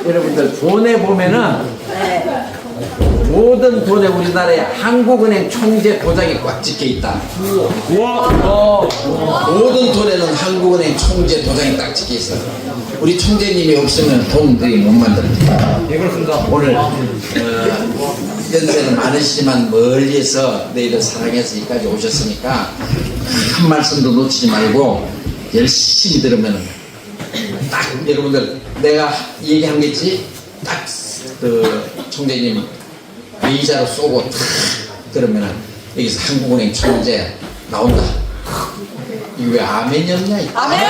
여러분들 돈에 보면은 모든 돈에 우리나라에 한국은행 총재 도장이 꽉 찍혀 있다. 모든 돈에는 한국은행 총재 도장이 딱 찍혀 있어. 우리 총재님이 없으면 돈들이 못 만듭니다. 예, 그렇습니다. 오늘 연세는 많으시지만 멀리서 너희들 사랑해서 여기까지 오셨으니까 한 말씀도 놓치지 말고 열심히 들으면 딱 여러분들 내가 얘기한 게 있지? 딱 그 총재님 의자로 쏘고 탁 들으면 여기서 한국은행 총재 나온다. 이거 왜 아멘이었냐? 아멘!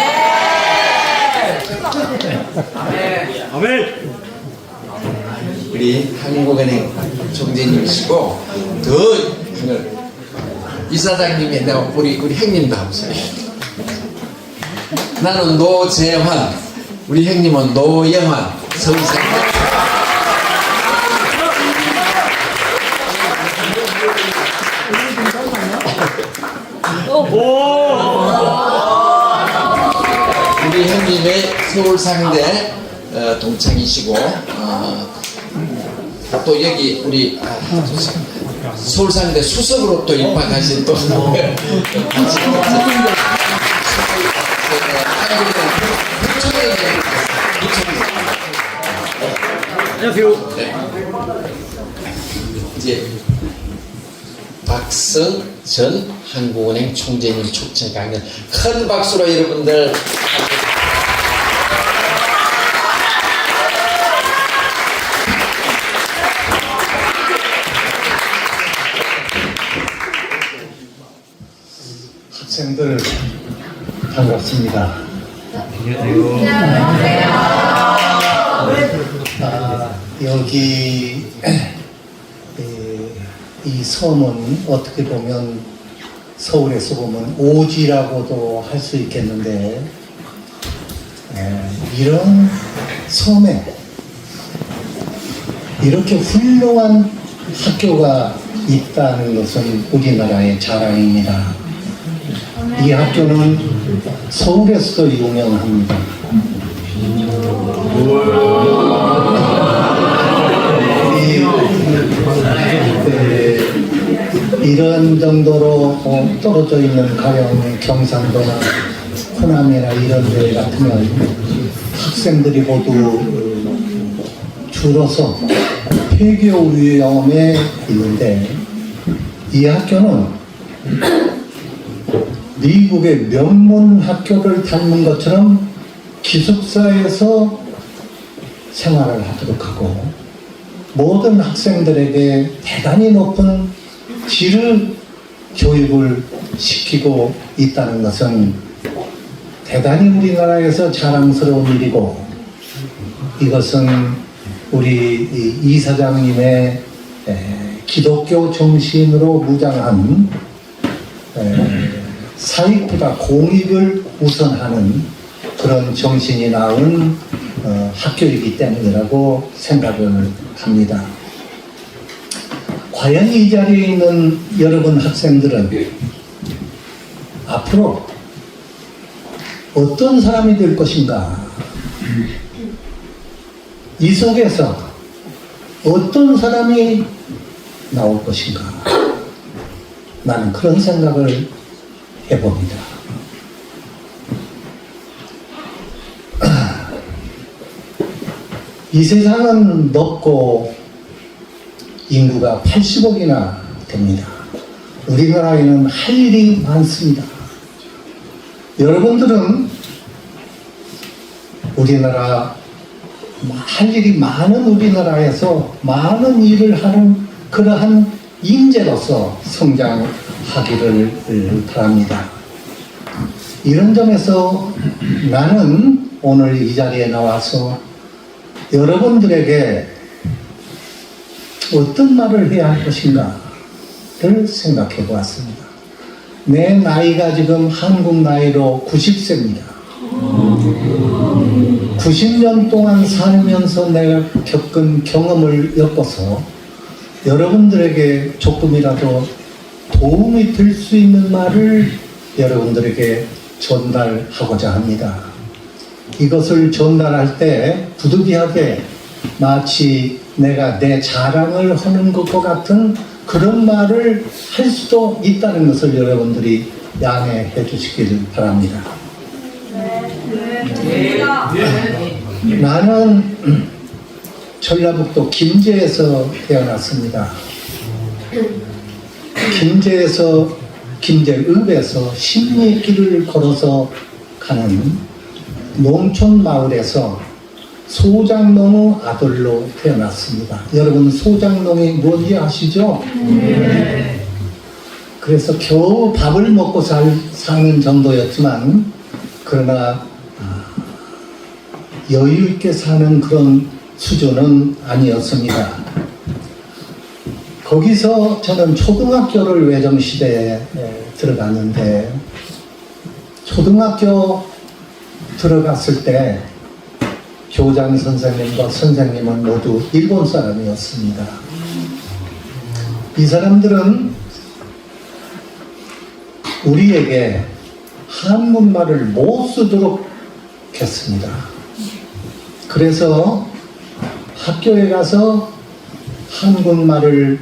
아멘! 우리 한국은행 총재님이시고 더 이사장님이 내가 우리 형님도 하면서 나는 노재환, 우리 형님은 노영환 서울생. 우리 형님의 서울상대 동창이시고 또 여기 우리 서울상대 수석으로 또 입학하신 또 안녕하세요. 네. 이제 박성 전 한국은행 총재님 초청 강연 큰 박수로 여러분들 학생들 반갑습니다. 여기 이 섬은 어떻게 보면 서울에서 보면 오지라고도 할 수 있겠는데 이런 섬에 이렇게 훌륭한 학교가 있다는 것은 우리나라의 자랑입니다. 이 학교는 서울에서도 유명합니다. 이런 정도로 떨어져 있는 가령 경상도나 호남이나 이런 데 같으면 학생들이 모두 줄어서 폐교 위험에 있는데 이 학교는 미국의 명문 학교를 닮은 것처럼 기숙사에서 생활을 하도록 하고 모든 학생들에게 대단히 높은 질의 교육을 시키고 있다는 것은 대단히 우리나라에서 자랑스러운 일이고 이것은 우리 이사장님의 기독교 정신으로 무장한 사익보다 공익을 우선하는 그런 정신이 나온 학교이기 때문이라고 생각을 합니다. 과연 이 자리에 있는 여러분 학생들은 앞으로 어떤 사람이 될 것인가? 이 속에서 어떤 사람이 나올 것인가? 나는 그런 생각을 해봅니다. 이 세상은 넓고 인구가 80억이나 됩니다. 우리나라에는 할 일이 많습니다. 여러분들은 우리나라 할 일이 많은 우리나라에서 많은 일을 하는 그러한 인재로서 성장하기를 바랍니다. 이런 점에서 나는 오늘 이 자리에 나와서 여러분들에게 어떤 말을 해야 할 것인가를 생각해 보았습니다. 내 나이가 지금 한국 나이로 90세입니다. 90년 동안 살면서 내가 겪은 경험을 엮어서 여러분들에게 조금이라도 도움이 될 수 있는 말을 여러분들에게 전달하고자 합니다. 이것을 전달할 때 부득이하게 마치 내가 내 자랑을 하는 것과 같은 그런 말을 할 수도 있다는 것을 여러분들이 양해해 주시길 바랍니다. 나는 전라북도 김제에서 태어났습니다. 김제읍에서 십리길을 걸어서 가는 농촌 마을에서 소장농의 아들로 태어났습니다. 여러분 소장농이 뭔지 아시죠? 그래서 겨우 밥을 먹고 사는 정도였지만 그러나 여유 있게 사는 그런 수준은 아니었습니다. 거기서 저는 초등학교를 외정시대에 들어갔는데 초등학교 들어갔을 때 교장 선생님과 선생님은 모두 일본 사람이었습니다. 이 사람들은 우리에게 한국말을 못 쓰도록 했습니다. 그래서 학교에 가서 한국말을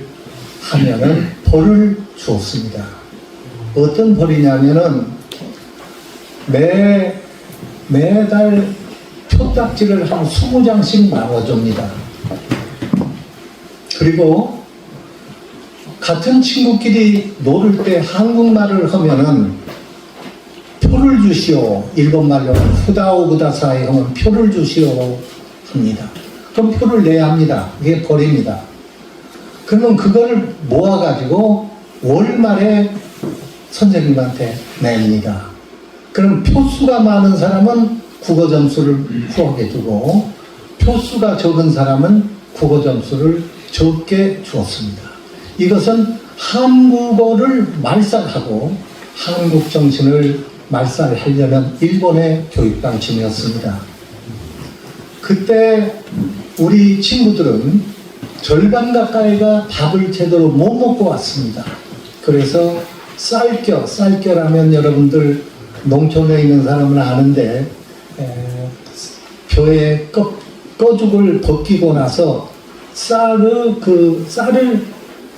하면은 벌을 주었습니다. 어떤 벌이냐면은 매달 표딱지를 한 20장씩 나눠줍니다. 그리고 같은 친구끼리 놀을 때 한국말을 하면은 표를 주시오. 일본말로 후다오구다사이 하면 표를 주시오 합니다. 그럼 표를 내야 합니다. 이게 벌입니다. 그러면 그걸 모아가지고 월말에 선생님한테 냅니다. 그럼 표수가 많은 사람은 국어 점수를 후하게 주고 표수가 적은 사람은 국어 점수를 적게 주었습니다. 이것은 한국어를 말살하고 한국 정신을 말살하려는 일본의 교육 방침이었습니다. 그때 우리 친구들은 절반 가까이가 밥을 제대로 못 먹고 왔습니다. 그래서 쌀겨라면 여러분들 농촌에 있는 사람은 아는데 벼에 꺼죽을 벗기고 나서 쌀을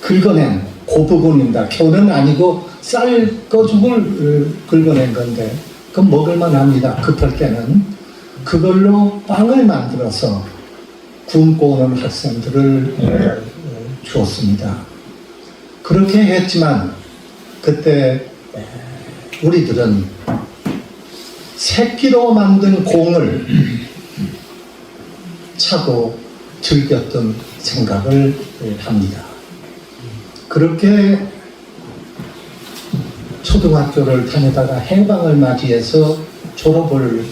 긁어낸 그 부분입니다. 겨는 아니고 쌀 꺼죽을 긁어낸 건데 그건 먹을만 합니다. 급할 때는 그걸로 빵을 만들어서 굶고 오는 학생들을 주었습니다. 그렇게 했지만 그때 우리들은 새끼로 만든 공을 차고 즐겼던 생각을 합니다. 그렇게 초등학교를 다니다가 해방을 맞이해서 졸업을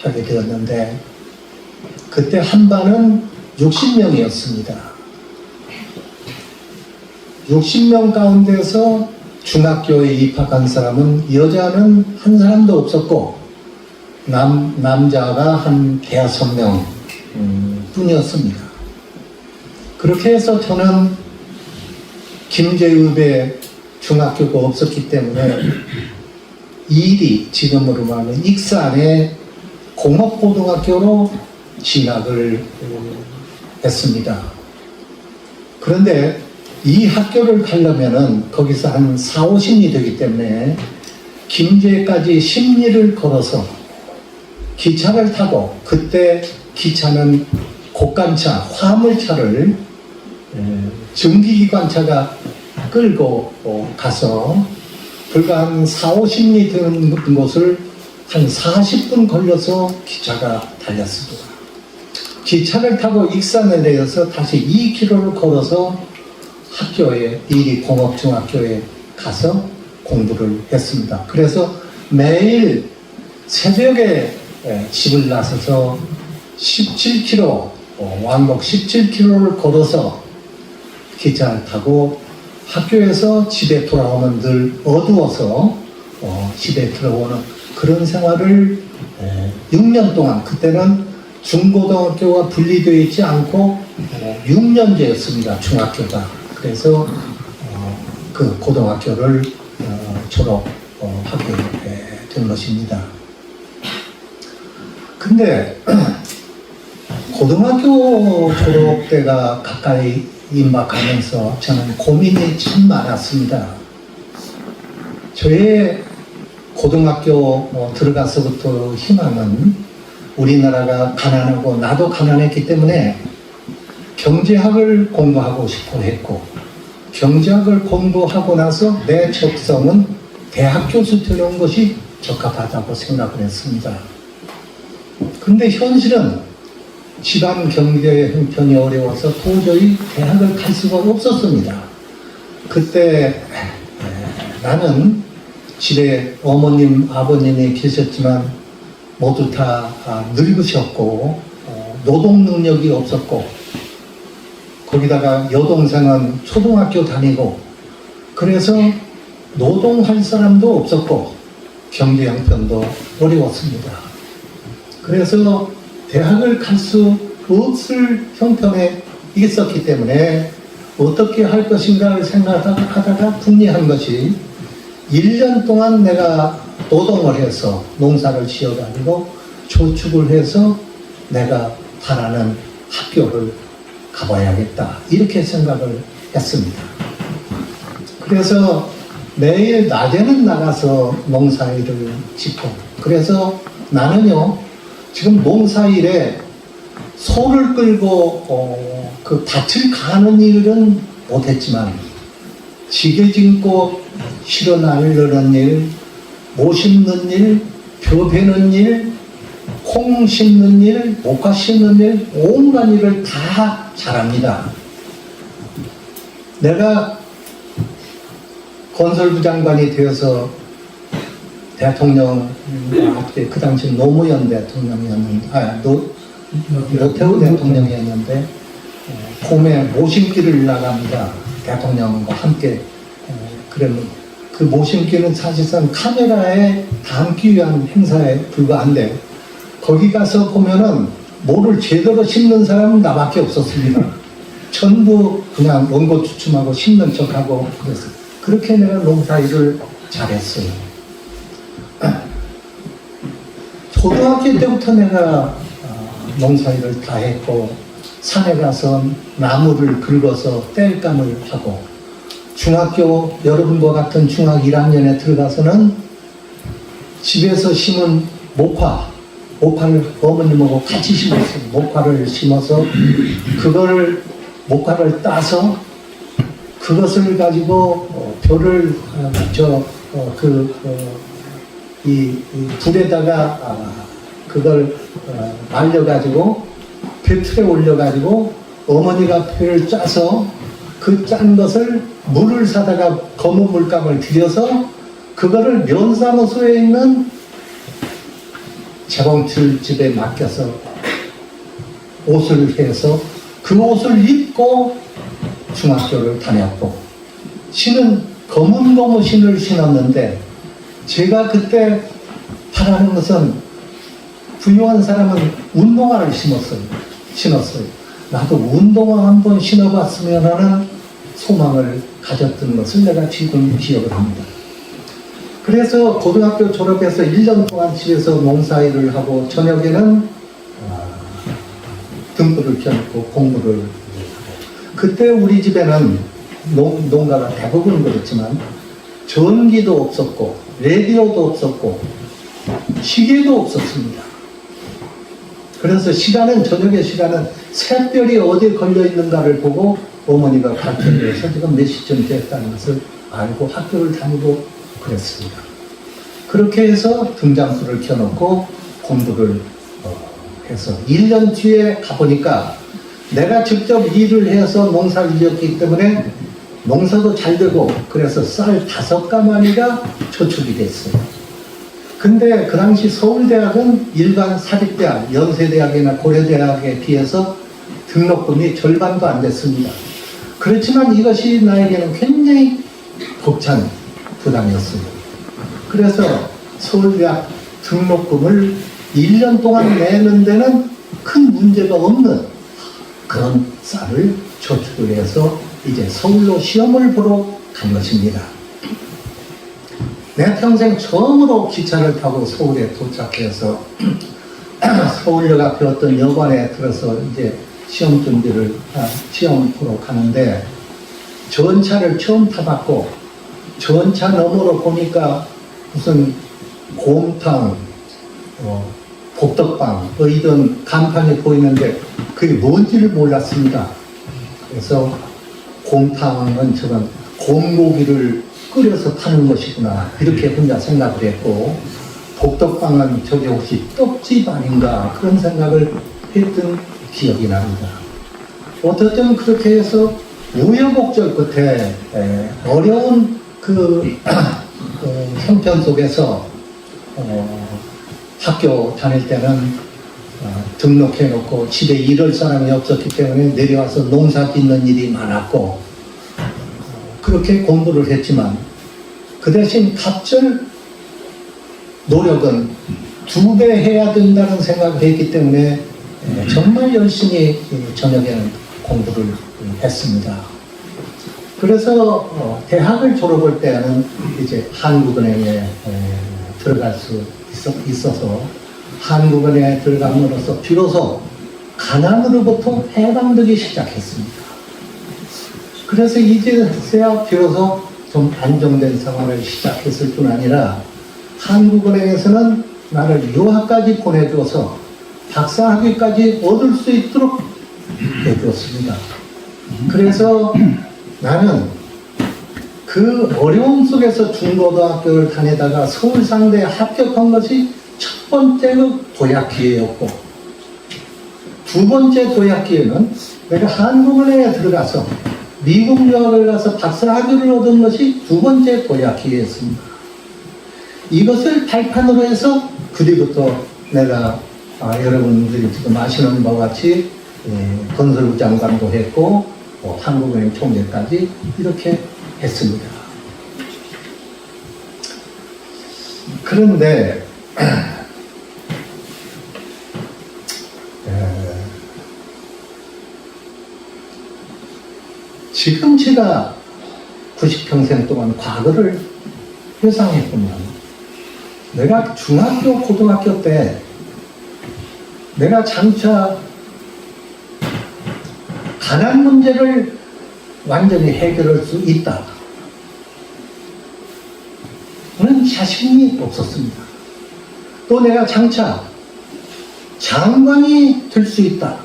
하게 되었는데 그때 한 반은 60명이었습니다. 60명 가운데서 중학교에 입학한 사람은 여자는 한 사람도 없었고 남자가 한 5명 뿐이었습니다. 그렇게 해서 저는 김제읍에 중학교가 없었기 때문에 이리 지금으로 말하면 익산의 공업고등학교로 진학을 했습니다. 그런데 이 학교를 가려면은 거기서 한 4, 50리 되기 때문에 김제까지 10리를 걸어서 기차를 타고 그때 기차는 곡간차, 화물차를 전기기관차가 끌고 가서 불과 한 4, 50리 되는 곳을 한 40분 걸려서 기차가 달렸습니다. 기차를 타고 익산에 내려서 다시 2km를 걸어서 학교에 이리 공업중학교에 가서 공부를 했습니다. 그래서 매일 새벽에 집을 나서서 17km, 왕복 17km를 걸어서 기차를 타고 학교에서 집에 돌아오면 늘 어두워서 집에 들어오는 그런 생활을 6년 동안, 그때는 중고등학교가 분리되어 있지 않고 6년제였습니다. 중학교가. 그래서 그 고등학교를 졸업하게 된 것입니다. 근데 고등학교 졸업 때가 가까이 임박하면서 저는 고민이 참 많았습니다. 저의 고등학교 들어가서부터 희망은 우리나라가 가난하고 나도 가난했기 때문에 경제학을 공부하고 싶어 했고, 경제학을 공부하고 나서 내 적성은 대학 교수 되는 것이 적합하다고 생각을 했습니다. 근데 현실은 집안 경제 형편이 어려워서 도저히 대학을 갈 수가 없었습니다. 그때 나는 집에 어머님, 아버님이 계셨지만 모두 다 늙으셨고 노동 능력이 없었고, 거기다가 여동생은 초등학교 다니고, 그래서 노동할 사람도 없었고 경제 형편도 어려웠습니다. 그래서 대학을 갈 수 없을 형편에 있었기 때문에 어떻게 할 것인가를 생각하다가 궁리한 것이 1년 동안 내가 노동을 해서 농사를 지어가지고 저축을 해서 내가 바라는 학교를 가봐야겠다, 이렇게 생각을 했습니다. 그래서 매일 낮에는 나가서 농사일을 짓고, 그래서 나는요 지금 농사일에 소를 끌고 그 밭을 가는 일은 못했지만 지게 짓고 실어 나르는 일, 모 심는 일, 벼 베는 일, 콩 심는 일, 목화 심는 일, 온갖 일을 다 잘합니다. 내가 건설부 장관이 되어서 대통령, 그 당시 노무현 대통령이었는데, 노태우 대통령이었는데, 봄에 모심길을 나갑니다. 대통령과 함께. 그러면 그 모심길은 사실상 카메라에 담기 위한 행사에 불과한데, 거기 가서 보면은 모를 제대로 심는 사람은 나밖에 없었습니다. 전부 그냥 원고 추춤하고 심는 척하고 그랬어요. 그렇게 내가 농사일을 잘했어요. 초등학교 때부터 내가 농사일을 다 했고, 산에 가서 나무를 긁어서 땔감을 하고, 중학교, 여러분과 같은 중학 1학년에 들어가서는 집에서 심은 목화를 어머님하고 같이 심었어요. 목화를 심어서 목화를 따서 그것을 가지고 벼를 이 불에다가 그걸 말려가지고 배틀에 올려가지고 어머니가 벼를 짜서 그 짠 것을 물을 사다가 검은 물감을 들여서 그거를 면사무소에 있는 재봉틀 집에 맡겨서 옷을 해서 그 옷을 입고 중학교를 다녔고, 신은 검은 고무신을 신었는데, 제가 그때 바라는 것은 부유한 사람은 운동화를 신었어요. 나도 운동화 한번 신어봤으면 하는 소망을 가졌던 것을 내가 지금 기억을 합니다. 그래서 고등학교 졸업해서 1년 동안 집에서 농사일을 하고, 저녁에는 등불을 켜놓고 공부를 하고, 그때 우리 집에는 농가가 대부분 그렇지만 전기도 없었고 라디오도 없었고 시계도 없었습니다. 그래서 저녁의 시간은 샛별이 어디에 걸려 있는가를 보고 어머니가 가르쳐줘서 지금 몇 시쯤 됐다는 것을 알고 학교를 다니고 그랬습니다. 그렇게 해서 등장불을 켜놓고 공부를 해서 1년 뒤에 가보니까 내가 직접 일을 해서 농사를 지었기 때문에 농사도 잘 되고, 그래서 쌀 5가마니가 저축이 됐어요. 근데 그 당시 서울대학은 일반 사립대학, 연세대학이나 고려대학에 비해서 등록금이 절반도 안 됐습니다. 그렇지만 이것이 나에게는 굉장히 벅찬 부담이었습니다. 그래서 서울대학 등록금을 1년 동안 내는 데는 큰 문제가 없는 그런 쌀을 저축을 해서 이제 서울로 시험을 보러 간 것입니다. 내 평생 처음으로 기차를 타고 서울에 도착해서 서울여가 배웠던 여관에 들어서 이제 시험 준비를, 시험 보러 가는데, 전차를 처음 타봤고, 전차 너머로 보니까 무슨 곰탕, 복덕방, 이런 간판이 보이는데, 그게 뭔지를 몰랐습니다. 그래서 곰탕은 저건 곰고기를 끓여서 파는 것이구나, 이렇게 혼자 생각을 했고, 복덕방은 저게 혹시 떡집 아닌가, 그런 생각을 했던 기억이 납니다. 어쨌든 그렇게 해서 우여곡절 끝에 어려운 그 형편 속에서 학교 다닐 때는 등록해놓고 집에 일할 사람이 없었기 때문에 내려와서 농사 짓는 일이 많았고, 그렇게 공부를 했지만 그 대신 갑절 노력은 2배 해야 된다는 생각을 했기 때문에 정말 열심히 저녁에는 공부를 했습니다. 그래서 대학을 졸업할 때는 이제 한국은행에 들어갈 수 있어서 한국은행에 들어감으로써 비로소 가난으로부터 해방되기 시작했습니다. 그래서 이제서야 비로소 좀 안정된 생활을 시작했을 뿐 아니라 한국은행에서는 나를 유학까지 보내줘서 박사학위까지 얻을 수 있도록 해주었습니다. 그래서 나는 그 어려움 속에서 중고등학교를 다니다가 서울상대에 합격한 것이 첫 번째 도약 기회였고, 두 번째 도약 기회는 내가 한국은행에 들어가서 미국 유학을 가서 박사학위를 얻은 것이 두 번째 도약 기회였습니다. 이것을 발판으로 해서 그리부터 내가 여러분들이 지금 아시는 바와 같이 건설부 장관도 했고 한국은행 총재까지 이렇게 했습니다. 그런데 지금 제가 90평생 동안 과거를 회상해보면, 내가 중학교, 고등학교 때 내가 장차 가난 문제를 완전히 해결할 수 있다, 그런 자신이 없었습니다. 또 내가 장차 장관이 될 수 있다,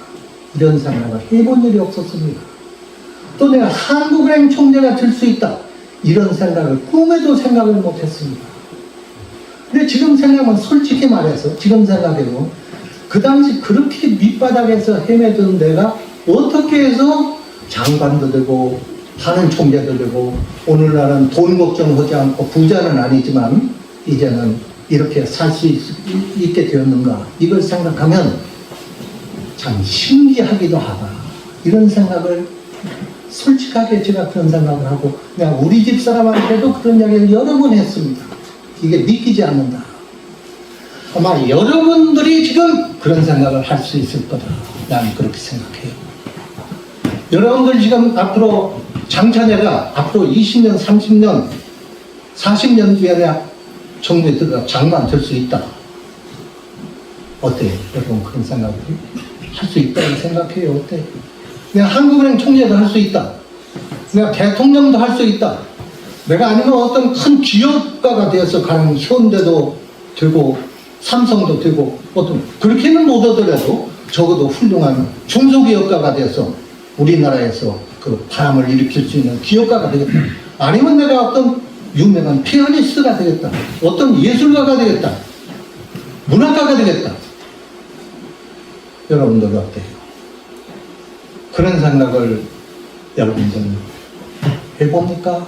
이런 생각을 해본 일이 없었습니다. 또 내가 한국은행 총재가 될 수 있다, 이런 생각을 꿈에도 생각을 못했습니다. 근데 지금 생각하면, 솔직히 말해서 지금 생각해도 그 당시 그렇게 밑바닥에서 헤매던 내가 어떻게 해서 장관도 되고 하는 총재도 되고, 오늘날은 돈 걱정하지 않고 부자는 아니지만 이제는 이렇게 살 수 있게 되었는가, 이걸 생각하면 참 신기하기도 하다, 이런 생각을 솔직하게 제가 그런 생각을 하고, 그냥 우리 집 사람한테도 그런 이야기를 여러 번 했습니다. 이게 믿기지 않는다. 아마 여러분들이 지금 그런 생각을 할 수 있을 거다, 나는 그렇게 생각해요. 여러분들 지금 앞으로 장차 내가 앞으로 20년, 30년, 40년 뒤에 내가 정부에 들어가 장관 될 수 있다. 어때요? 여러분 그런 생각을 할 수 있다고 생각해요? 어때요? 내가 한국은행 총재도 할 수 있다. 내가 대통령도 할 수 있다. 내가 아니면 어떤 큰 기업가가 되어서 가는 현대도 되고 삼성도 되고, 어떤 그렇게는 못 하더라도 적어도 훌륭한 중소기업가가 되어서 우리나라에서 그 바람을 일으킬 수 있는 기업가가 되겠다. 아니면 내가 어떤 유명한 피아니스트가 되겠다. 어떤 예술가가 되겠다. 문학가가 되겠다. 여러분들 어때요? 그런 생각을 여러분들 해봅니까?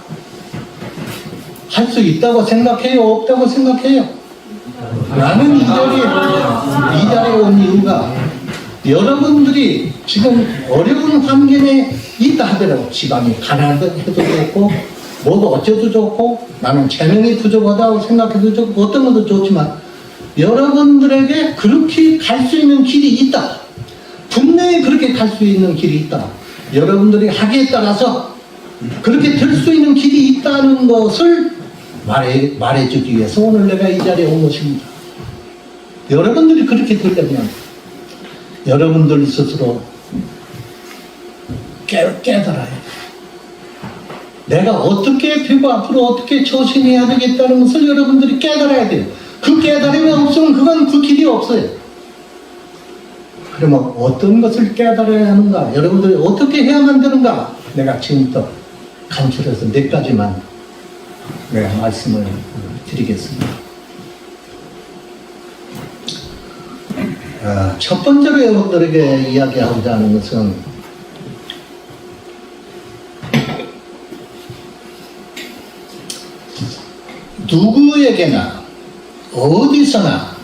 할 수 있다고 생각해요? 없다고 생각해요? 나는 이 자리에 온 이유가, 여러분들이 지금 어려운 환경에 있다 하더라도, 집안이 가난해도 좋고 뭐도 어쩌도 좋고 나는 재능이 부족하다고 생각해도 좋고 어떤 것도 좋지만, 여러분들에게 그렇게 갈 수 있는 길이 있다. 분명히 그렇게 갈 수 있는 길이 있다. 여러분들이 하기에 따라서 그렇게 될 수 있는 길이 있다는 것을 말해주기 위해서 오늘 내가 이 자리에 온 것입니다. 여러분들이 그렇게 되려면 여러분들 스스로 깨달아야 돼요. 내가 어떻게 되고 앞으로 어떻게 처신해야 되겠다는 것을 여러분들이 깨달아야 돼요. 그 깨달음이 없으면 그건 그 길이 없어요. 그러면 어떤 것을 깨달아야 하는가? 여러분들이 어떻게 해야만 되는가? 내가 지금부터 간추려서 4가지만 내가 말씀을 드리겠습니다. 첫 번째로 여러분들에게 이야기하고자 하는 것은 누구에게나 어디서나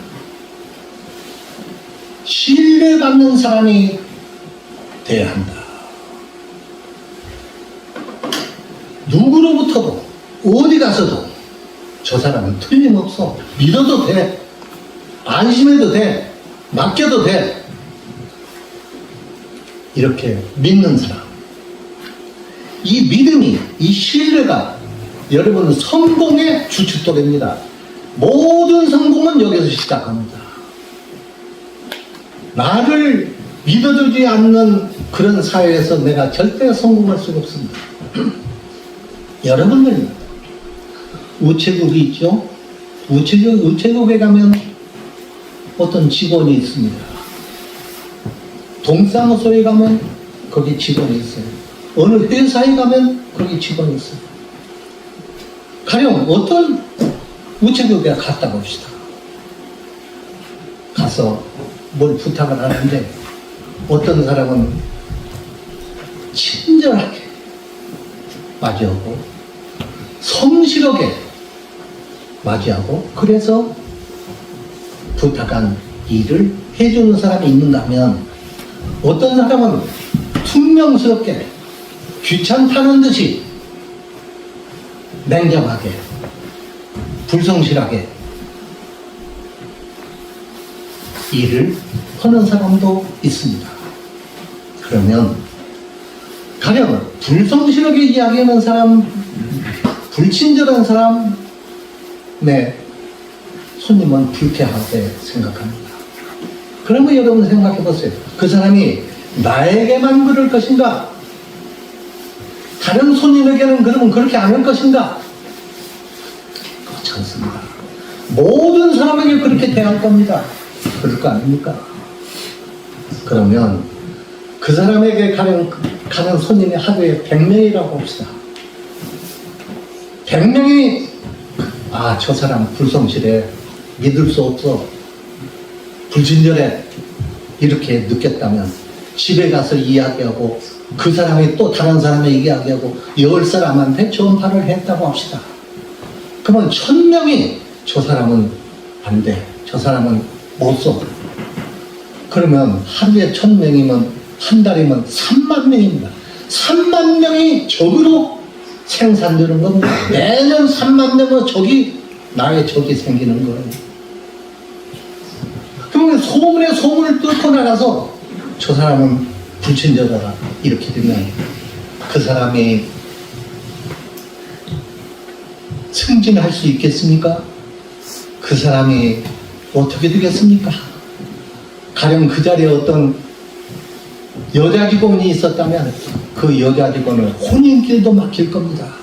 신뢰받는 사람이 되어야 한다. 누구로부터도 어디 가서도 저 사람은 틀림없어. 믿어도 돼. 안심해도 돼. 맡겨도 돼. 이렇게 믿는 사람. 이 믿음이, 이 신뢰가 여러분 성공의 주춧돌입니다. 모든 성공은 여기서 시작합니다. 나를 믿어주지 않는 그런 사회에서 내가 절대 성공할 수가 없습니다. 여러분들 우체국이 있죠? 우체국에 가면 어떤 직원이 있습니다. 동사무소에 가면 거기 직원이 있어요. 어느 회사에 가면 거기 직원이 있어요. 가령 어떤 우체국에 갔다 봅시다. 가서 뭘 부탁을 하는데 어떤 사람은 친절하게 맞이하고 성실하게 맞이하고 그래서 부탁한 일을 해주는 사람이 있는다면 어떤 사람은 퉁명스럽게 귀찮다는 듯이 냉정하게 불성실하게 일을 하는 사람도 있습니다. 그러면 가령 불성실하게 이야기하는 사람, 불친절한 사람, 네, 손님은 불쾌하게 생각합니다. 그러면 여러분 생각해 보세요. 그 사람이 나에게만 그럴 것인가? 다른 손님에게는 그러면 그렇게 안 할 것인가? 그렇지 않습니다. 모든 사람에게 그렇게 대할 겁니다. 그럴 거 아닙니까? 그러면 그 사람에게 가는 손님이 하루에 100명이라고 합시다. 100명이 저 사람 불성실해, 믿을 수 없어, 불친절해 이렇게 느꼈다면 집에 가서 이야기하고 그 사람이 또 다른 사람에게 이야기하고 10사람한테 전파를 했다고 합시다. 그러면 1000명이 저 사람은 안 돼, 저 사람은 못 써. 그러면 하루에 1000명이면 한 달이면 3만 명입니다. 3만 명이 적으로 생산되는 겁니다. 매년 3만 명의 적이 나의 적이 생기는 거예요. 그러면 소문에 소문을 뚫고 나가서 저 사람은 불친절하다 이렇게 되면 그 사람이 승진할 수 있겠습니까? 그 사람이 어떻게 되겠습니까? 가령 그 자리에 어떤 여자 직원이 있었다면 그 여자 직원을 혼인길도 막힐 겁니다.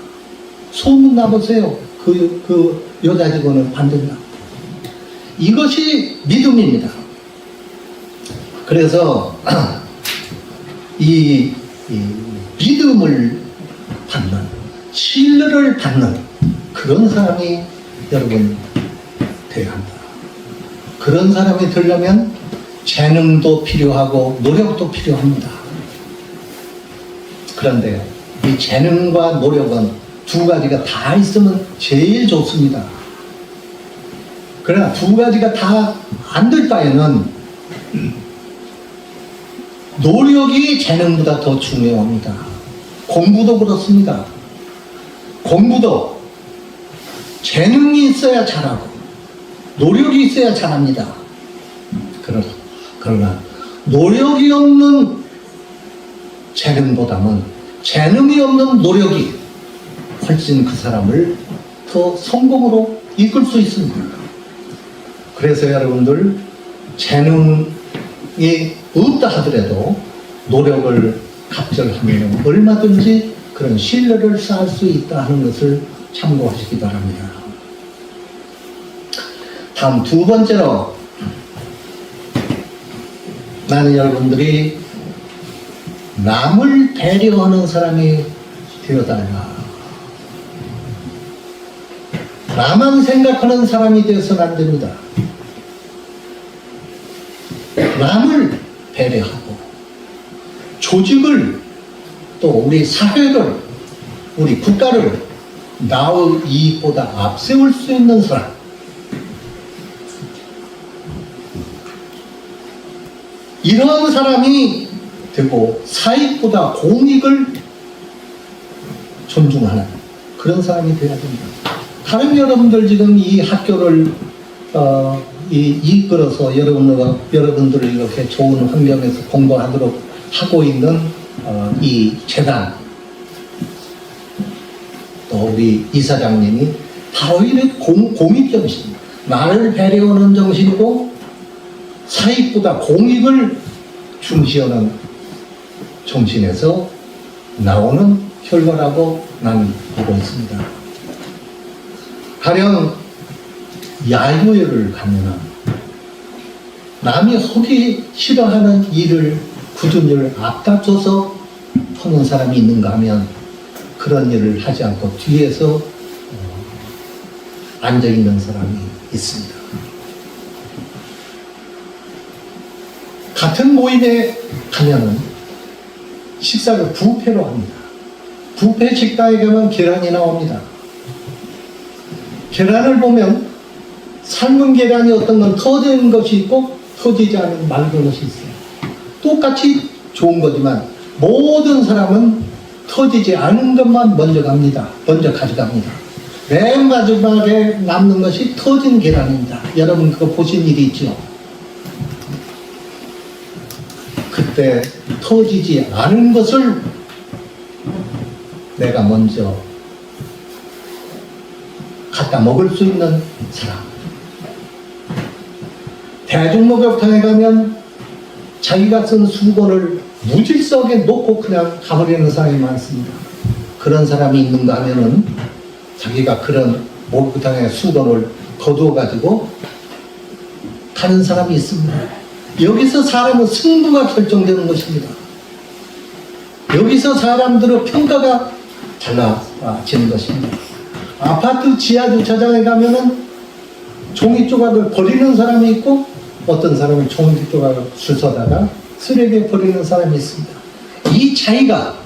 소문 나보세요. 그 여자 직원을 만든다. 이것이 믿음입니다. 그래서 이 믿음을 받는, 신뢰를 받는 그런 사람이 여러분 되어야 한다. 그런 사람이 되려면 재능도 필요하고 노력도 필요합니다. 그런데 이 재능과 노력은 2가지가 다 있으면 제일 좋습니다. 그러나 2가지가 다 안 될 바에는 노력이 재능보다 더 중요합니다. 공부도 그렇습니다. 공부도 재능이 있어야 잘하고 노력이 있어야 잘합니다. 그러나 노력이 없는 재능보다는 재능이 없는 노력이 훨씬 그 사람을 더 성공으로 이끌 수 있습니다. 그래서 여러분들 재능을 없다 하더라도 노력을 갑절하면 얼마든지 그런 신뢰를 쌓을 수 있다 하는 것을 참고하시기 바랍니다. 다음 두 번째로, 나는 여러분들이 남을 배려하는 사람이 되어달라. 나만 생각하는 사람이 되어서는 안 됩니다. 남을 배려하고 조직을, 또 우리 사회를, 우리 국가를 나의 이익보다 앞세울 수 있는 사람, 이런 사람이 되고 사익보다 공익을 존중하는 그런 사람이 되어야 됩니다. 다른 여러분들 지금 이 학교를 이끌어서 여러분들을 이렇게 좋은 환경에서 공부하도록 하고 있는 이 재단, 또 우리 이사장님이 바로 이 공익정신, 나를 배려하는 정신이고 사익보다 공익을 중시하는 정신에서 나오는 결과라고 나는 보고 있습니다. 가령 야유회를 가면은 남이 하기 싫어하는 일을 굳은 일을 앞다퉈서 하는 사람이 있는가 하면 그런 일을 하지 않고 뒤에서 앉아있는 사람이 있습니다. 같은 모임에 가면은 식사를 뷔페로 합니다. 뷔페 식당에 가면 계란이 나옵니다. 계란을 보면 삶은 계란이 어떤 건 터진 것이 있고 터지지 않은 맑은 것이 있어요. 똑같이 좋은 거지만 모든 사람은 터지지 않은 것만 먼저 갑니다. 먼저 가져갑니다. 맨 마지막에 남는 것이 터진 계란입니다. 여러분 그거 보신 일이 있죠? 그때 터지지 않은 것을 내가 먼저 갖다 먹을 수 있는 사람. 대중목욕탕에 가면 자기가 쓴 수건을 무질서하게 놓고 그냥 가버리는 사람이 많습니다. 그런 사람이 있는가 하면은 자기가 그런 목욕탕에 수건을 거두어 가지고 가는 사람이 있습니다. 여기서 사람은 승부가 결정되는 것입니다. 여기서 사람들의 평가가 달라지는 것입니다. 아파트 지하 주차장에 가면은 종이 조각을 버리는 사람이 있고 어떤 사람은 종이 조각을 줄 서다가 쓰레기에 버리는 사람이 있습니다. 이 차이가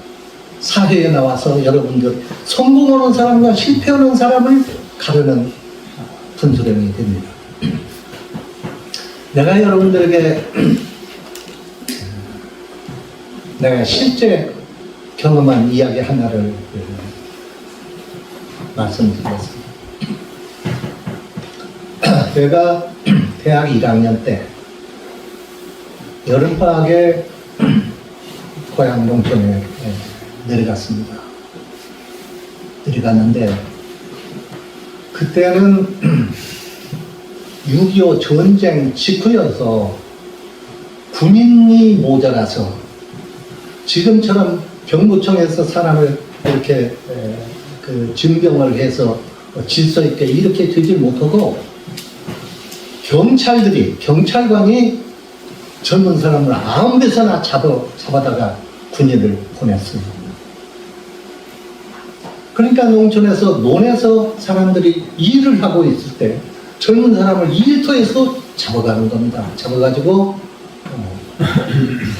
사회에 나와서 여러분들 성공하는 사람과 실패하는 사람을 가르는 분수령이 됩니다. 내가 여러분들에게 내가 실제 경험한 이야기 하나를 말씀드리겠습니다. 제가 대학 1학년 때 여름방학에 고향 농촌에 내려갔습니다. 내려갔는데 그때는 6.25 전쟁 직후여서 군인이 모자라서 지금처럼 병무청에서 사람을 이렇게 증병을 해서 질서 있게 이렇게 되지 못하고 경찰관이 젊은 사람을 아무 데서나 잡아다가 군인을 보냈습니다. 그러니까 농촌에서 논에서 사람들이 일을 하고 있을 때 젊은 사람을 일터에서 잡아가는 겁니다. 잡아가지고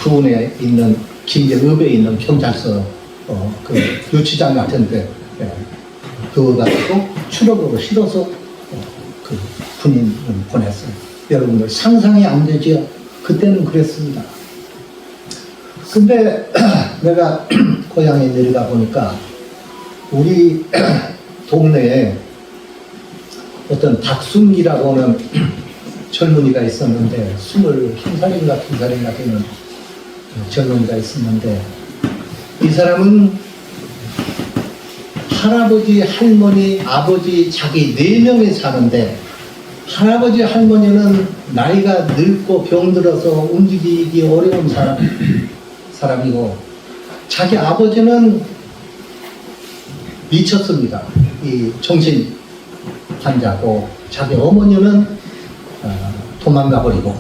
구운에 있는 김제읍에 있는 경찰서 그 유치장 같은데 그거 가지고 추력으로 실어서 그 군인을 보냈어요. 여러분들 상상이 안 되죠? 그때는 그랬습니다. 근데 내가 고향에 내려가 보니까 우리 동네에 어떤 박순기라고 하는 젊은이가 있었는데 21살인가 2살인가 되는 젊은이가 있었는데 이 사람은 할아버지, 할머니, 아버지 자기 4명이 사는데 할아버지 할머니는 나이가 늙고 병들어서 움직이기 어려운 사람이고 자기 아버지는 미쳤습니다. 이 정신 환자고 자기 어머니는 도망가 버리고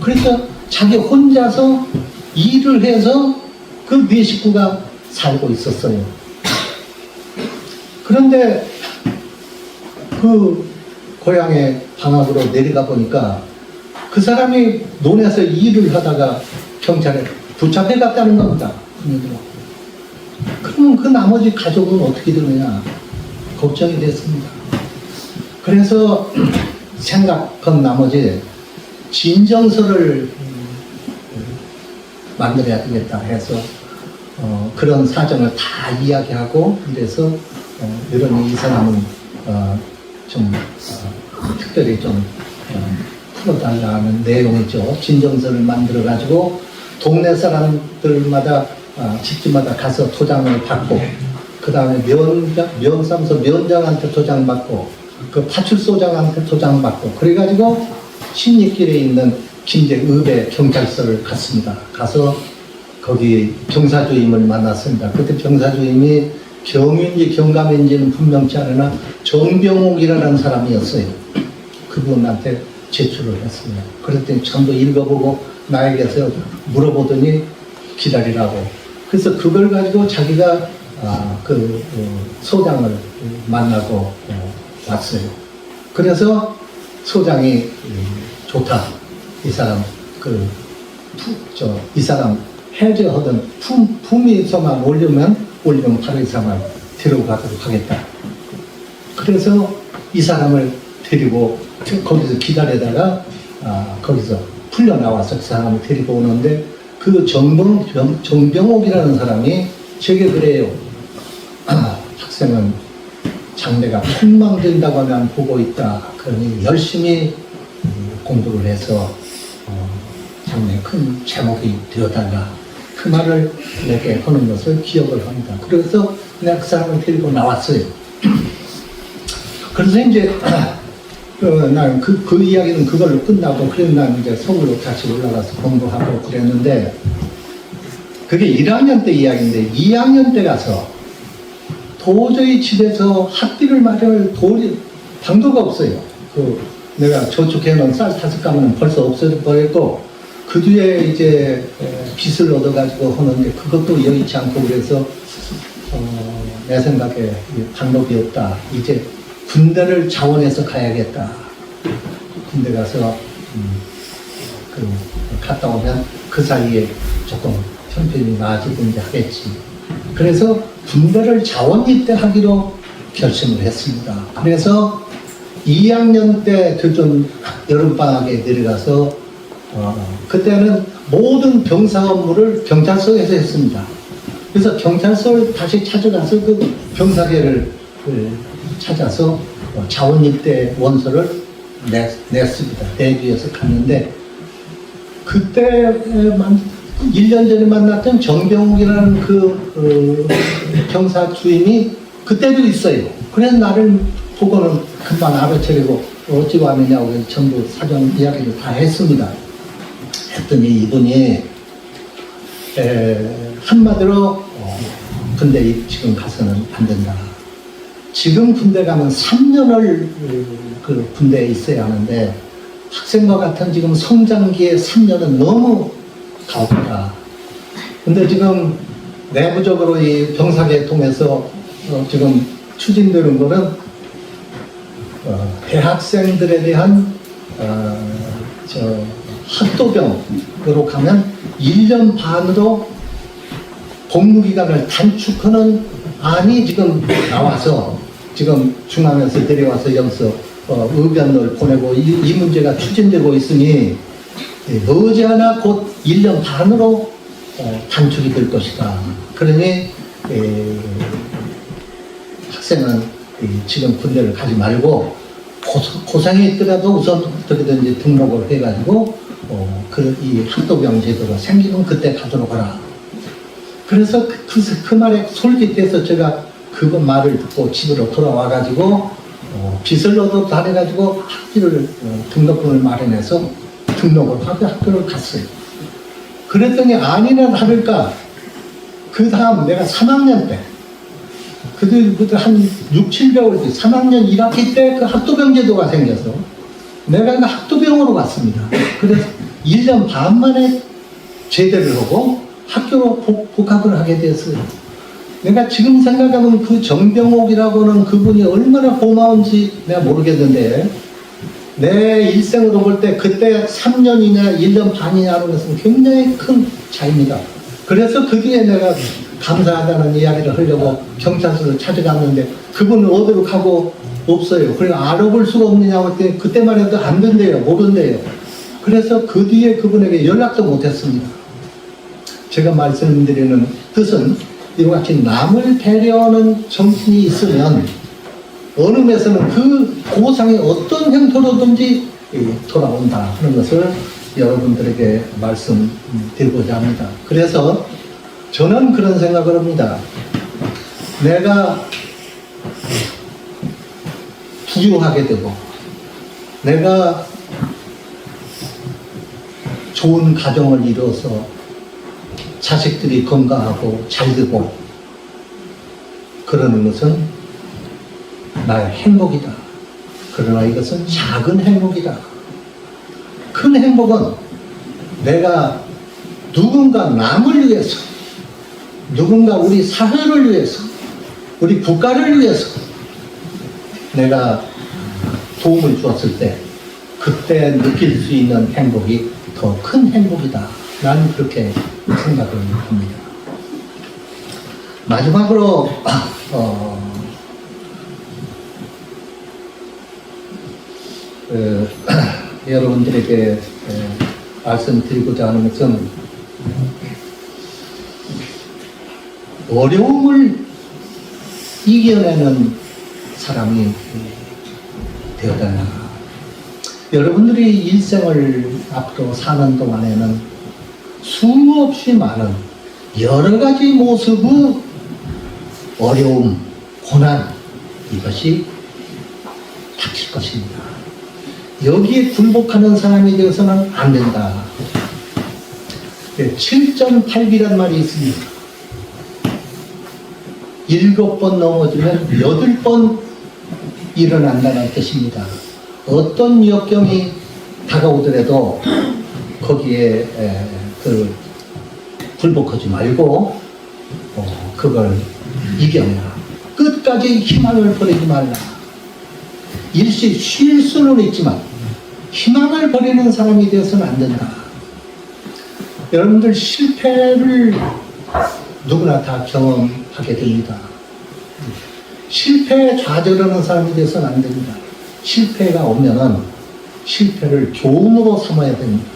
그래서 자기 혼자서 일을 해서 그 네 식구가 살고 있었어요. 그런데 그 고향에 방학으로 내려가 보니까 그 사람이 논에서 일을 하다가 경찰에 붙잡혀 갔다는 겁니다. 그러면 그 나머지 가족은 어떻게 되느냐 걱정이 됐습니다. 그래서 생각한 나머지 진정서를 만들어야 되겠다 해서 그런 사정을 다 이야기하고 이래서 이러니 이 사람은 좀 특별히 좀 풀어달라는 내용이죠. 진정서를 만들어 가지고 동네 사람들마다 집집마다 가서 도장을 받고 그 다음에 면사무소 면장한테 도장 받고 그 파출소장한테 도장 받고 그래가지고 신입길에 있는 김제읍의 경찰서를 갔습니다. 가서 거기 경사주임을 만났습니다. 그때 경사주임이 경인지 경감인지는 분명치 않으나 정병옥이라는 사람이었어요. 그분한테 제출을 했습니다. 그랬더니 전부 읽어보고 나에게서 물어보더니 기다리라고. 그래서 그걸 가지고 자기가 소장을 만나고 왔어요. 그래서 소장이 좋다. 이 사람 이 사람 해제하던 품위서만 올리면 바로 이 사람을 데려가도록 하겠다. 그래서 이 사람을 데리고 거기서 기다리다가 거기서 풀려 나와서 그 사람을 데리고 오는데 그 정병옥이라는 사람이 제게 그래요. 학생은 장래가 폭망된다고 하면 보고 있다. 그러니 열심히 공부를 해서 장래 큰 제목이 되어달라. 그 말을 내게 하는 것을 기억을 합니다. 그래서 내가 그 사람을 데리고 나왔어요. 그래서 이제 난 그 이야기는 그걸로 끝나고 그래서 난 이제 서울로 다시 올라가서 공부하고 그랬는데 그게 1학년 때 이야기인데 2학년 때 가서 도저히 집에서 학비를 마련할 방도가 없어요. 내가 저축해놓은 쌀 5가마는 벌써 없어버렸고 그 뒤에 이제 빚을 얻어가지고 하는데 그것도 여의치 않고 그래서 내 생각에 방법이 없다. 이제 군대를 자원해서 가야겠다. 군대 가서 갔다 오면 그 사이에 조금 형편이 나아지든지 하겠지. 그래서 군대를 자원 입대하기로 결심을 했습니다. 그래서 2학년 때 교전 여름방학에 내려가서 그때는 모든 병사 업무를 경찰서에서 했습니다. 그래서 경찰서를 다시 찾아가서 그 병사계를 찾아서 자원입대 원서를 냈습니다. 내기 위해서 갔는데 그때 1년 전에 만났던 정병욱이라는 그 경사 주임이 그때도 있어요. 그래서 나를 보고는 금방 알아차리고 어찌고 하느냐고 전부 사전 이야기를 다 했습니다. 했더니 이분이 한마디로 군대 지금 가서는 안 된다. 지금 군대 가면 3년을 그 군대에 있어야 하는데 학생과 같은 지금 성장기에 3년은 너무 가혹하다. 근데 지금 내부적으로 이 병사계 통해서 지금 추진되는 거는 대학생들에 대한 학도병으로 가면 1년 반으로 복무기간을 단축하는 안이 지금 나와서 지금 중앙에서 내려와서 여기서 의견을 보내고 이 문제가 추진되고 있으니 머지않아 곧 1년 반으로 단축이 될 것이다. 그러니 학생은 지금 군대를 가지 말고 고상이 있더라도 우선 어떻게든지 등록을 해가지고 이 학도병 제도가 생기면 그때 가도록 하라. 그래서 그 말에 솔깃해서 제가 그 말을 듣고 집으로 돌아와가지고 빚을 얻었다 해가지고 학교를 등록금을 마련해서 등록을 하고 학교를 갔어요. 그랬더니 아니나 다를까 그 다음 내가 3학년 때 그때 한 6, 7개월 뒤 3학년 1학기 때 그 학도병 제도가 생겨서 내가 그 학도병으로 갔습니다. 그래서 1년 반 만에 제대를 하고 학교로 복학을 하게 됐어요. 내가 지금 생각하면 그 정병옥이라고는 그분이 얼마나 고마운지 내가 모르겠는데 내 일생으로 볼 때 그때 3년이냐 1년 반이냐 하는 것은 굉장히 큰 차이입니다. 그래서 그 뒤에 내가 감사하다는 이야기를 하려고 경찰서를 찾아갔는데 그분은 어디로 가고 없어요. 그래서 알아볼 수가 없느냐고 했더니 그때만 해도 안 된대요. 모른대요. 그래서 그 뒤에 그분에게 연락도 못했습니다. 제가 말씀드리는 뜻은 이와 같이 남을 배려하는 정신이 있으면 어느 면에서는 그 고상이 어떤 형태로든지 돌아온다 하는 것을 여러분들에게 말씀드리고자 합니다. 그래서 저는 그런 생각을 합니다. 내가 부유하게 되고 내가 좋은 가정을 이루어서 자식들이 건강하고 잘 되고 그러는 것은 나의 행복이다. 그러나 이것은 작은 행복이다. 큰 행복은 내가 누군가 남을 위해서, 누군가 우리 사회를 위해서, 우리 국가를 위해서 내가 도움을 주었을 때 그때 느낄 수 있는 행복이 더 큰 행복이다. 나는 그렇게 생각을 합니다. 마지막으로 여러분들에게 말씀드리고자 하는 것은 어려움을 이겨내는 사람이 되어달라. 여러분들이 일생을 앞으로 사는 동안에는 수없이 많은 여러 가지 모습의 어려움, 고난 이것이 닥칠 것입니다. 여기에 굴복하는 사람이 되어서는 안 된다. 7.8비란 말이 있습니다. 7번 넘어지면 8번 일어난다는 뜻입니다. 어떤 역경이 다가오더라도 거기에 굴복하지 말고 그걸 이겨내라. 끝까지 희망을 버리지 말라. 일시 쉴 수는 있지만 희망을 버리는 사람이 되어서는 안 된다. 여러분들 실패를 누구나 다 경험하게 됩니다. 실패에 좌절하는 사람이 되어서는 안 됩니다. 실패가 오면은 실패를 교훈으로 삼아야 됩니다.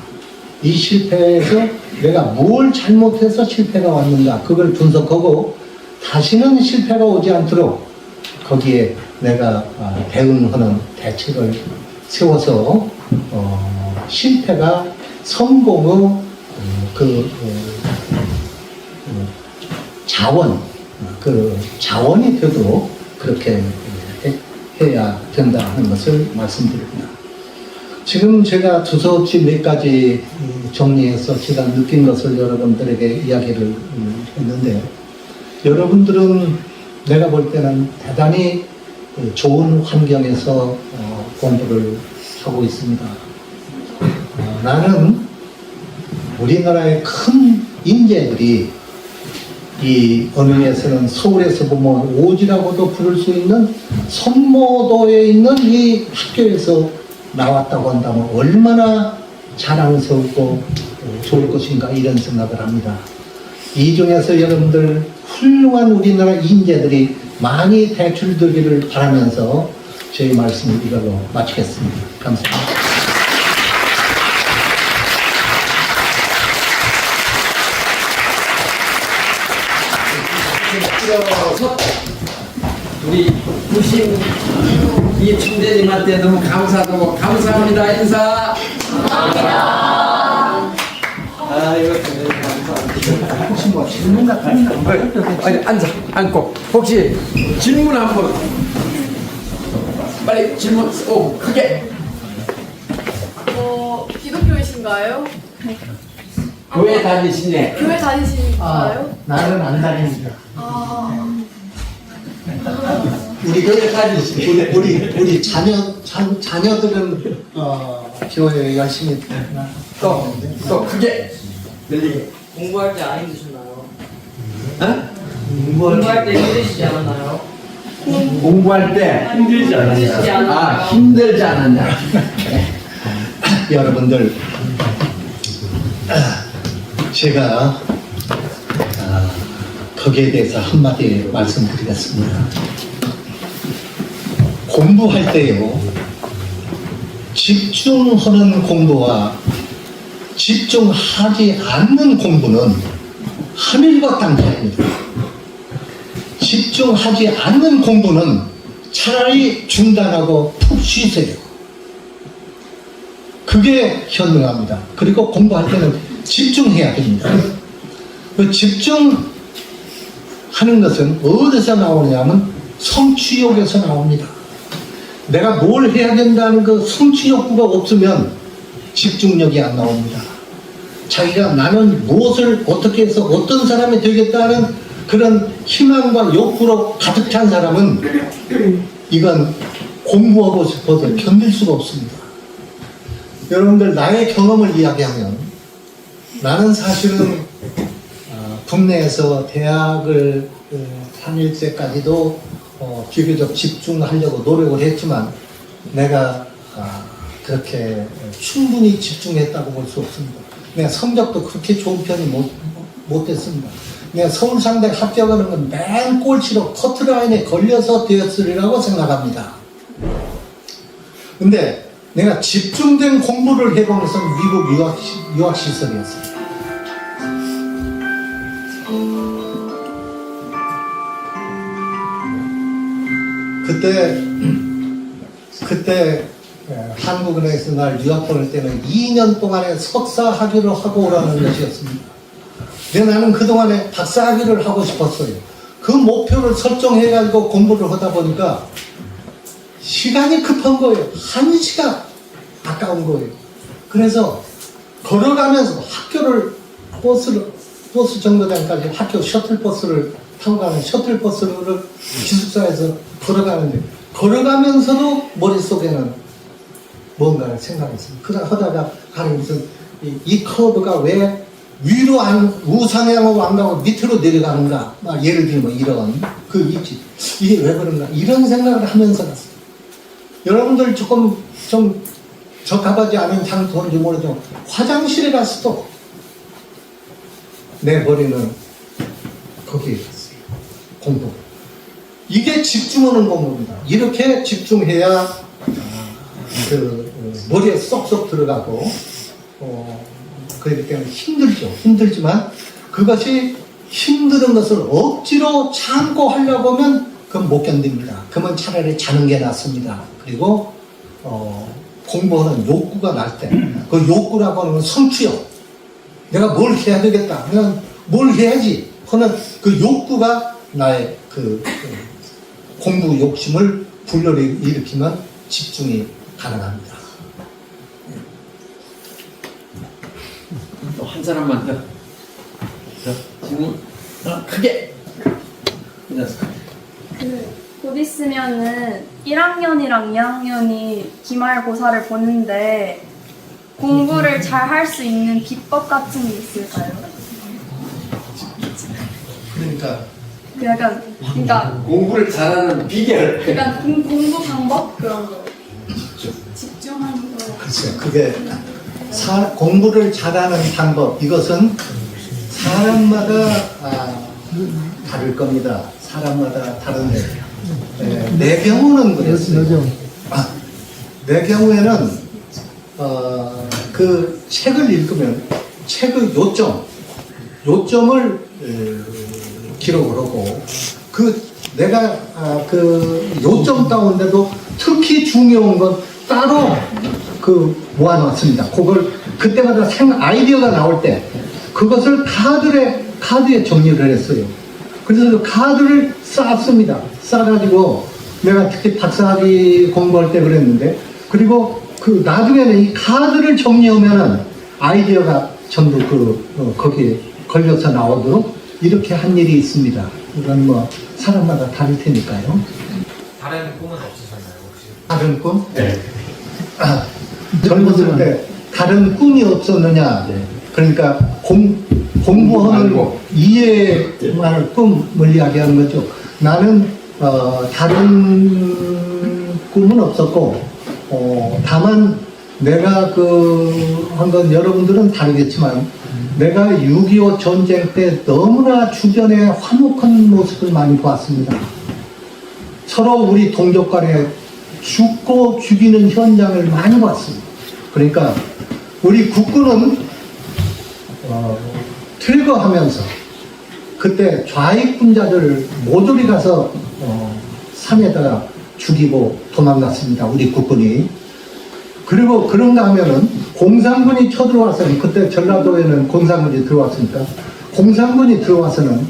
이 실패에서 내가 뭘 잘못해서 실패가 왔는가 그걸 분석하고 다시는 실패가 오지 않도록 거기에 내가 대응하는 대책을 세워서 실패가 성공의 자원이 되도록 그렇게 해야 된다 하는 것을 말씀드립니다. 지금 제가 두서없이 몇 가지 정리해서 제가 느낀 것을 여러분들에게 이야기를 했는데 여러분들은 내가 볼 때는 대단히 좋은 환경에서 공부를 하고 있습니다. 나는 우리나라의 큰 인재들이 이 언어에서는 서울에서 보면 오지라고도 부를 수 있는 선모도에 있는 이 학교에서 나왔다고 한다면 얼마나 자랑스럽고 좋을 것인가 이런 생각을 합니다. 이 중에서 여러분들 훌륭한 우리나라 인재들이 많이 대출되기를 바라면서 저희 말씀을 이걸로 마치겠습니다. 감사합니다. 우리 부신 이 총재님한테 너무 감사하고 감사합니다. 인사. 감사합니다. 아이고 감사합니다. 혹시 뭐 질문 같은 거 아니 앉고 혹시 질문 한번. 빨리 질문 크게. 기독교이신가요? 교회 다니시네. 교회 다니시는가요? 나는 안 다닙니다. 우리 교회 다니시네. 우리 자녀들은 교회에 열심히 또 크게 들리게. 공부할 때 안 힘드셨나요? 어? 공부할 때 힘드시지 않았나요? 공부할 때 힘들지 않았나요? 힘들지 않았냐. 여러분들, 제가 거기에 대해서 한마디 말씀드리겠습니다. 공부할 때요, 집중하는 공부와 집중하지 않는 공부는 하늘과 땅 차이입니다. 집중하지 않는 공부는 차라리 중단하고 푹 쉬세요. 그게 현명합니다. 그리고 공부할 때는 집중해야 됩니다. 그 집중하는 것은 어디서 나오냐면 성취욕에서 나옵니다. 내가 뭘 해야 된다는 그 성취욕구가 없으면 집중력이 안 나옵니다. 자기가 나는 무엇을 어떻게 해서 어떤 사람이 되겠다는 그런 희망과 욕구로 가득 찬 사람은 이건 공부하고 싶어도 견딜 수가 없습니다. 여러분들, 나의 경험을 이야기하면, 나는 사실은 국내에서 대학을 다닐 때까지도 비교적 집중하려고 노력을 했지만 내가 그렇게 충분히 집중했다고 볼 수 없습니다. 내가 성적도 그렇게 좋은 편이 못됐습니다. 내가 서울상대 합격하는 건 맨 꼴찌로 커트라인에 걸려서 되었으리라고 생각합니다. 근데 내가 집중된 공부를 해본 것은 미국 유학시설이었습니다. 그때 한국은행에서 날 유학 보낼 때는 2년 동안에 석사 학위를 하고 오라는 것이었습니다. 근데 나는 그동안에 박사 학위를 하고 싶었어요. 그 목표를 설정해가지고 공부를 하다 보니까 시간이 급한 거예요. 1시간 아까운 거예요. 그래서 걸어가면서 학교를 버스 정거장까지 학교 셔틀버스를 타고 가는 셔틀버스를 기숙사에서 걸어가는데, 걸어가면서도 머릿속에는 뭔가를 생각했습니다. 그러다가 아니 무슨 이 커브가 왜 위로 우상향으로 안 가고 밑으로 내려가는가, 막 예를 들면 이런 그 있지, 이게 왜 그런가, 이런 생각을 하면서 갔어요. 여러분들 좀 적합하지 않은 장소인지 모르지만 화장실에 갔어도 내 머리는 거기에 있었어요. 공부. 이게 집중하는 공부입니다. 이렇게 집중해야 머리에 쏙쏙 들어가고, 그렇기 때문에 힘들지만 그것이 힘든 것을 억지로 참고 하려고 하면 그건 못 견딥니다. 그러면 차라리 자는 게 낫습니다. 그리고 공부하는 욕구가 날 때, 그 욕구라고 하는 건 성취욕. 내가 뭘 해야 되겠다. 그냥 뭘 해야지 하는 그 욕구가 나의 그 공부 욕심을 불러일으키면 집중이 가능합니다. 또 한 사람만 더. 질문 크게. 곧 있으면은 1학년이랑 2학년이 기말고사를 보는데 공부를 잘 할 수 있는 비법 같은 게 있을까요? 그러니까 공부를 잘하는 비결. 약간 공부 방법 그런 거. 집중하는 거. 글쎄요, 그게 공부를 잘하는 방법, 이것은 사람마다 다를 겁니다. 사람마다 다른데, 내 경우는 그랬어요. 내 경우에는 그 책을 읽으면 책의 요점을 기록을 하고, 내가 그 요점 가운데도 특히 중요한 건 따로 모아놨습니다. 그걸 그때마다 아이디어가 나올 때 그것을 카드에 정리를 했어요. 그래서 그 카드를 쌓았습니다. 쌓아가지고 내가 특히 박사학위 공부할 때 그랬는데, 그리고 그 나중에는 이 카드를 정리하면은 아이디어가 전부 거기에 걸려서 나오도록 이렇게 한 일이 있습니다. 이건 뭐 사람마다 다를 테니까요. 다른 꿈은 없으셨나요 혹시? 다른 꿈? 네. 젊었을 때 다른 꿈이 없었느냐? 그러니까 공부하는 말고. 이해만 꿈을 이야기하는 거죠. 나는 다른 꿈은 없었고, 다만 내가 한 건 여러분들은 다르겠지만, 내가 6.25 전쟁 때 너무나 주변에 화목한 모습을 많이 보았습니다. 서로 우리 동족 간에 죽고 죽이는 현장을 많이 봤습니다. 그러니까 우리 국군은 퇴거하면서 그때 좌익분자들 모조리 가서 산에다가 죽이고 도망갔습니다. 우리 국군이. 그리고 그런가 하면은 공산군이 쳐들어와서는, 그때 전라도에는 공산군이 들어왔으니까, 공산군이 들어와서는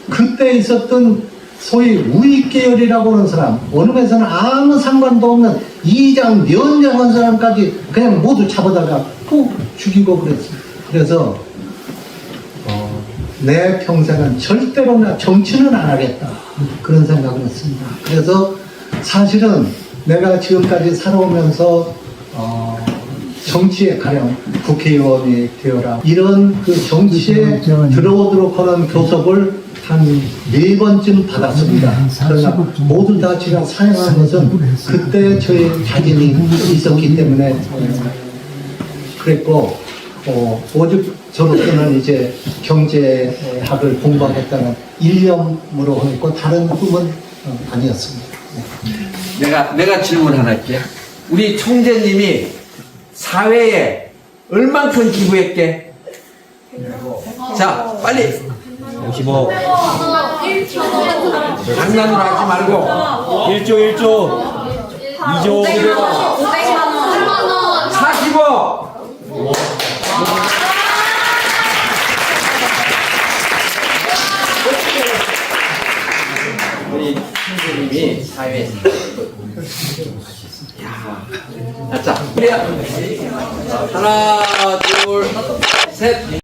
그때 있었던 소위 우익계열이라고 하는 사람, 원룸에서는 아무 상관도 없는 이장, 면장한 사람까지 그냥 모두 잡아다가 꼭 죽이고 그랬습니다. 그래서 내 평생은 절대로 나 정치는 안 하겠다, 그런 생각을 했습니다. 그래서 사실은 내가 지금까지 살아오면서 정치에 가령 국회의원이 되어라, 이런 그 정치에 들어오도록 하는 교섭을 한 4번쯤 받았습니다. 그러나 모두 다 제가 사용한 것은 그때 저의 자진이 있었기 때문에 그랬고, 오직 저로서는 이제 경제학을 공부하겠다는 일념으로 했고, 다른 꿈은 아니었습니다. 내가 질문 하나 할게. 우리 총재님이 사회에 얼만큼 기부했게? 자, 빨리 55. 장난으로 하지 말고 1조 1조. 2조 45. 우리 총재님이 사회에서 자, 우리 하나, 둘, 셋.